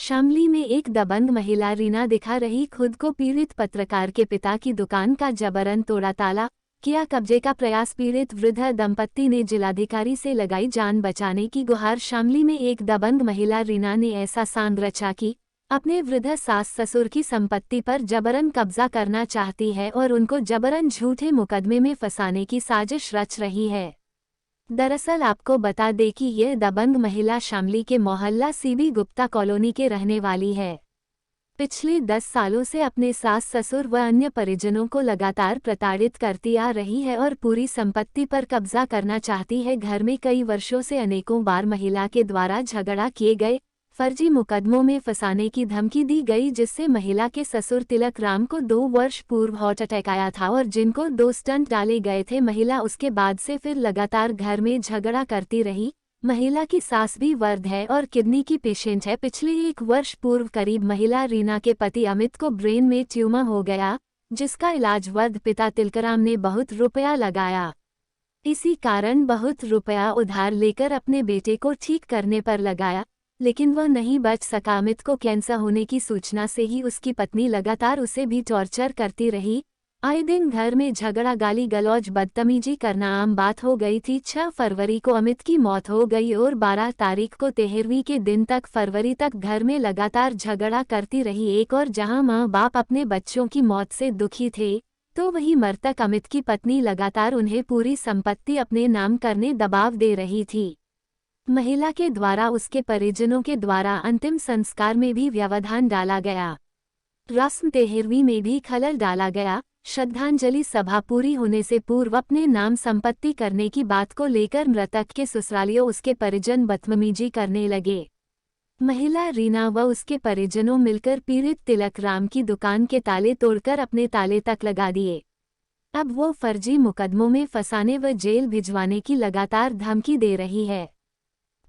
शामली में एक दबंग महिला रीना दिखा रही खुद को पीड़ित पत्रकार के पिता की दुकान का जबरन तोड़ा ताला, किया कब्जे का प्रयास। पीड़ित वृद्ध दंपत्ति ने जिलाधिकारी से लगाई जान बचाने की गुहार। शामली में एक दबंग महिला रीना ने ऐसा सांड रचा कि अपने वृद्ध सास ससुर की संपत्ति पर जबरन कब्जा करना चाहती है और उनको जबरन झूठे मुकदमे में फंसाने की साजिश रच रही है। दरअसल आपको बता दें कि यह दबंग महिला शामली के मोहल्ला सीबी गुप्ता कॉलोनी के रहने वाली है। पिछले 10 सालों से अपने सास ससुर व अन्य परिजनों को लगातार प्रताड़ित करती आ रही है और पूरी संपत्ति पर कब्जा करना चाहती है। घर में कई वर्षों से अनेकों बार महिला के द्वारा झगड़ा किए गए, फर्जी मुकदमों में फंसाने की धमकी दी गई, जिससे महिला के ससुर तिलक राम को 2 वर्ष पूर्व हार्ट अटैक आया था और जिनको 2 स्टंट डाले गए थे। महिला उसके बाद से फिर लगातार घर में झगड़ा करती रही। महिला की सास भी वृद्ध है और किडनी की पेशेंट है। पिछले 1 वर्ष पूर्व करीब महिला रीना के पति अमित को ब्रेन में ट्यूमर हो गया, जिसका इलाज वृद्ध पिता तिलकराम ने बहुत रुपया लगाया। इसी कारण बहुत रुपया उधार लेकर अपने बेटे को ठीक करने पर लगाया, लेकिन वह नहीं बच सका। अमित को कैंसर होने की सूचना से ही उसकी पत्नी लगातार उसे भी टॉर्चर करती रही। आए दिन घर में झगड़ा, गाली गलौज, बदतमीजी करना आम बात हो गई थी। 6 फरवरी को अमित की मौत हो गई और 12 तारीख को 13वीं के दिन तक फरवरी तक घर में लगातार झगड़ा करती रही। एक और जहां माँ बाप अपने बच्चों की मौत से दुखी थे, तो वहीं मृतक अमित की पत्नी लगातार उन्हें पूरी संपत्ति अपने नाम करने दबाव दे रही थी। महिला के द्वारा उसके परिजनों के द्वारा अंतिम संस्कार में भी व्यवधान डाला गया। रस्म 13वीं में भी खलल डाला गया। श्रद्धांजलि सभा पूरी होने से पूर्व अपने नाम संपत्ति करने की बात को लेकर मृतक के ससुरालियों उसके परिजन बदतमीजी करने लगे। महिला रीना व उसके परिजनों मिलकर पीड़ित तिलक राम की दुकान के ताले तोड़कर अपने ताले तक लगा दिए। अब वो फर्जी मुकदमों में फंसाने व जेल भिजवाने की लगातार धमकी दे रही है।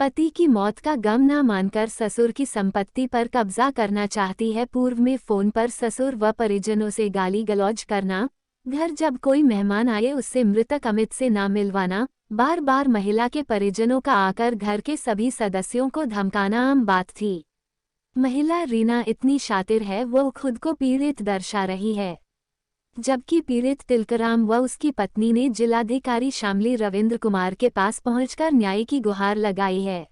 पति की मौत का गम न मानकर ससुर की संपत्ति पर कब्जा करना चाहती है। पूर्व में फोन पर ससुर व परिजनों से गाली गलौज करना, घर जब कोई मेहमान आए उससे मृतक अमित से ना मिलवाना, बार बार महिला के परिजनों का आकर घर के सभी सदस्यों को धमकाना आम बात थी। महिला रीना इतनी शातिर है, वो खुद को पीड़ित दर्शा रही है, जबकि पीड़ित तिलकराम व उसकी पत्नी ने जिलाधिकारी शामली रविंद्र कुमार के पास पहुंचकर न्याय की गुहार लगाई है।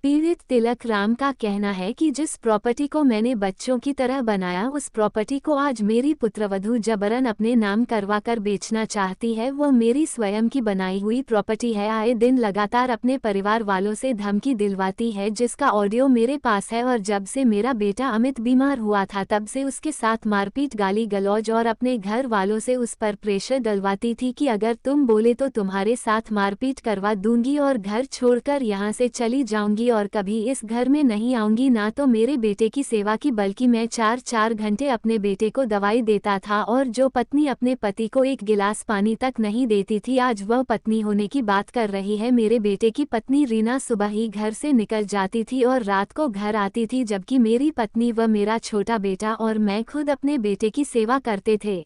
पीड़ित तिलक राम का कहना है कि जिस प्रॉपर्टी को मैंने बच्चों की तरह बनाया, उस प्रॉपर्टी को आज मेरी पुत्रवधू जबरन अपने नाम करवाकर बेचना चाहती है। वो मेरी स्वयं की बनाई हुई प्रॉपर्टी है। आए दिन लगातार अपने परिवार वालों से धमकी दिलवाती है, जिसका ऑडियो मेरे पास है। और जब से मेरा बेटा अमित बीमार हुआ था, तब से उसके साथ मारपीट, गाली गलौज और अपने घर वालों से उस पर प्रेशर डलवाती थी कि अगर तुम बोले तो तुम्हारे साथ मारपीट करवा दूंगी और घर छोड़कर यहाँ से चली जाऊंगी और कभी इस घर में नहीं आऊंगी। ना तो मेरे बेटे की सेवा की, बल्कि मैं 4-4 घंटे अपने बेटे को दवाई देता था। और जो पत्नी अपने पति को 1 गिलास पानी तक नहीं देती थी, आज वह पत्नी होने की बात कर रही है। मेरे बेटे की पत्नी रीना सुबह ही घर से निकल जाती थी और रात को घर आती थी, जबकि मेरी पत्नी व मेरा छोटा बेटा और मैं खुद अपने बेटे की सेवा करते थे।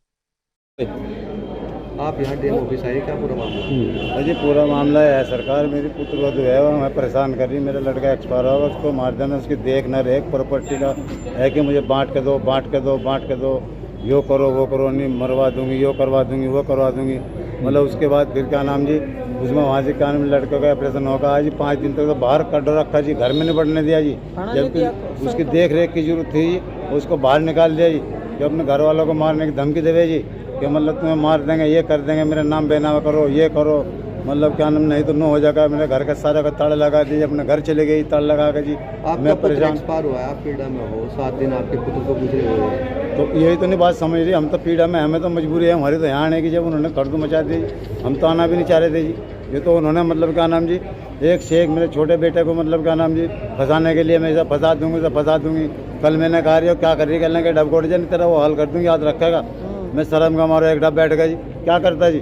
आप यहाँ डीएम ऑफिस आए, क्या पूरा मामला? अजी पूरा मामला है, सरकार मेरी पुत्रवधू है, वो हमें परेशान कर रही। मेरा लड़का एक्सपायर होगा, उसको मार देना, उसकी देख न रेख प्रॉपर्टी का है कि मुझे बांट के दो, बांट के दो, बांट के दो, यो करो वो करो, नहीं मरवा दूंगी, यो करवा दूंगी, वो करवा दूंगी। मतलब उसके बाद फिर क्या नाम जी, उसमें वहाँ से क्या नाम, लड़के का ऑपरेशन होगा। आज 5 दिन तक तो बाहर कट रखा जी, घर में नहीं बढ़ने दिया जी, जबकि उसकी देख रेख की जरूरत थी जी, उसको बाहर निकाल दिया जी। जो अपने घर वालों को मारने की धमकी देवे जी कि मतलब तुम्हें मार देंगे, ये कर देंगे, मेरा नाम बेनामा करो, ये करो, मतलब क्या नाम, नहीं तो नो हो जाएगा। मेरे घर का सारा का ताला लगा दीजिए, अपने घर चले गई ताला लगा कर जी। मैं परेशान। एक्सपायर हुआ है, आप पीड़ा में हो, 7 दिन आपके पुत्र को गुजरे हुए हैं, तो यही तो नहीं बात समझ रही। हम तो पीड़ा में, हमें तो मजबूरी है, हमारी तो यहाँ आने की। जब उन्होंने खड़दू मचा दी, हम तो आना भी नहीं चाह रहे थे जी। ये तो उन्होंने मतलब क्या नाम जी, एक से एक मेरे छोटे बेटे को मतलब क्या नाम जी फंसाने के लिए, मैं इसे फंसा दूंगी, इसे फंसा दूंगी। कल मैंने कहा रही हो क्या कर रही, कहने के डब गोड़ नहीं तेरा वो हल कर दूंगी, याद रखेगा। मैं शर्म का मारो एक डब बैठ गया जी, क्या करता जी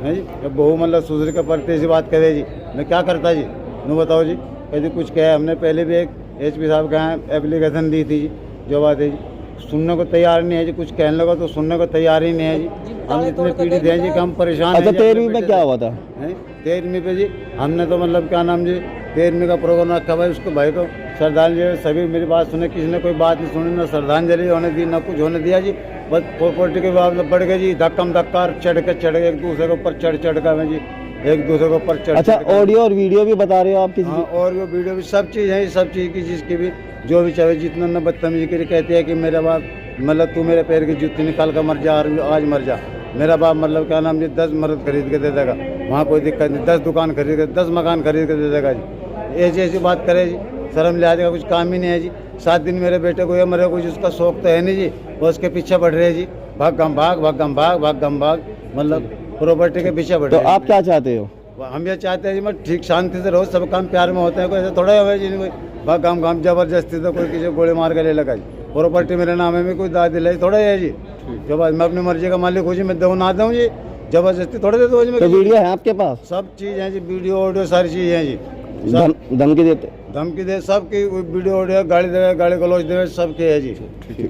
है जी। जब बहू मतलब सुसरी के प्रति ऐसी बात करे जी, मैं क्या करता जी, नू बताओ जी। कभी कुछ कहे, हमने पहले भी एक एसपी साहब का एप्लीकेशन दी थी जी, जो बात है जी सुनने को तैयार नहीं है जी, कुछ कहने लगा तो सुनने को तैयार ही नहीं है जी। हम इतने पीड़ित हैं जी कि हम परेशान हैं। अच्छा 13वीं में क्या हुआ था? 13वीं पे जी हमने तो मतलब क्या नाम जी 13वीं का प्रोग्राम रखा भाई, उसको भाई को श्रद्धांजलि सभी मेरी बात सुने, किसी ने कोई बात नहीं सुनी, ना श्रद्धांजलि होने दी ना कुछ होने दिया जी। बस प्रॉपर्टी के बाबत बढ़ गए जी, धक्कम धक्का चढ़ के एक दूसरे के ऊपर चढ़ कर जी, एक दूसरे के ऊपर चढ़। अच्छा, ऑडियो और वीडियो भी बता रहे हो आप किसी हाँ, और वो वीडियो भी सब चीज़ है, सब चीज़ की जिसकी भी जो भी चाहे, जितना न बदतमीजी के लिए कहते हैं कि मेरा बाप मतलब तू मेरे पैर की जूती निकाल कर मर जा, आज मर जा। मेरा बाप मतलब क्या नाम जी 10 मर्द खरीद के दे देगा, वहाँ कोई दिक्कत नहीं, 10 दुकान खरीद के 10 मकान खरीद के दे देगा जी। ऐसी ऐसी बात करे जी, शर्म लिहाज का कुछ काम ही नहीं है जी। 7 दिन मेरे बेटे को या मेरे कुछ उसका शौक तो है नहीं जी, वो उसके पीछे बढ़ रहे जी, भाग गम भाग मतलब प्रॉपर्टी के पीछे बढ़ तो रहे। आप क्या चाहते हो? हम ये चाहते हैं जी मैं ठीक शांति से रहो, सब काम प्यार में होते हैं, कोई ऐसा थोड़ा है जी कोई भाग गम जबरदस्ती तो कोई किसी को गोली मार के ले लगा जी। प्रॉपर्टी मेरे नाम है, कोई दाद दिलाई थोड़ा है जी। जो बात मैं अपनी मर्जी का मालिक हूँ जी, मैं दूँ ना दूँ जी, जबरदस्ती थोड़े दे दो जी। तो वीडियो है आपके पास? सब चीज़ है जी, वीडियो ऑडियो सारी चीज़ है जी। धमकी देते? धमकी दे सबकी वीडियो ऑडियो, गाली दे, गाली गलौज दे, सबके है जी।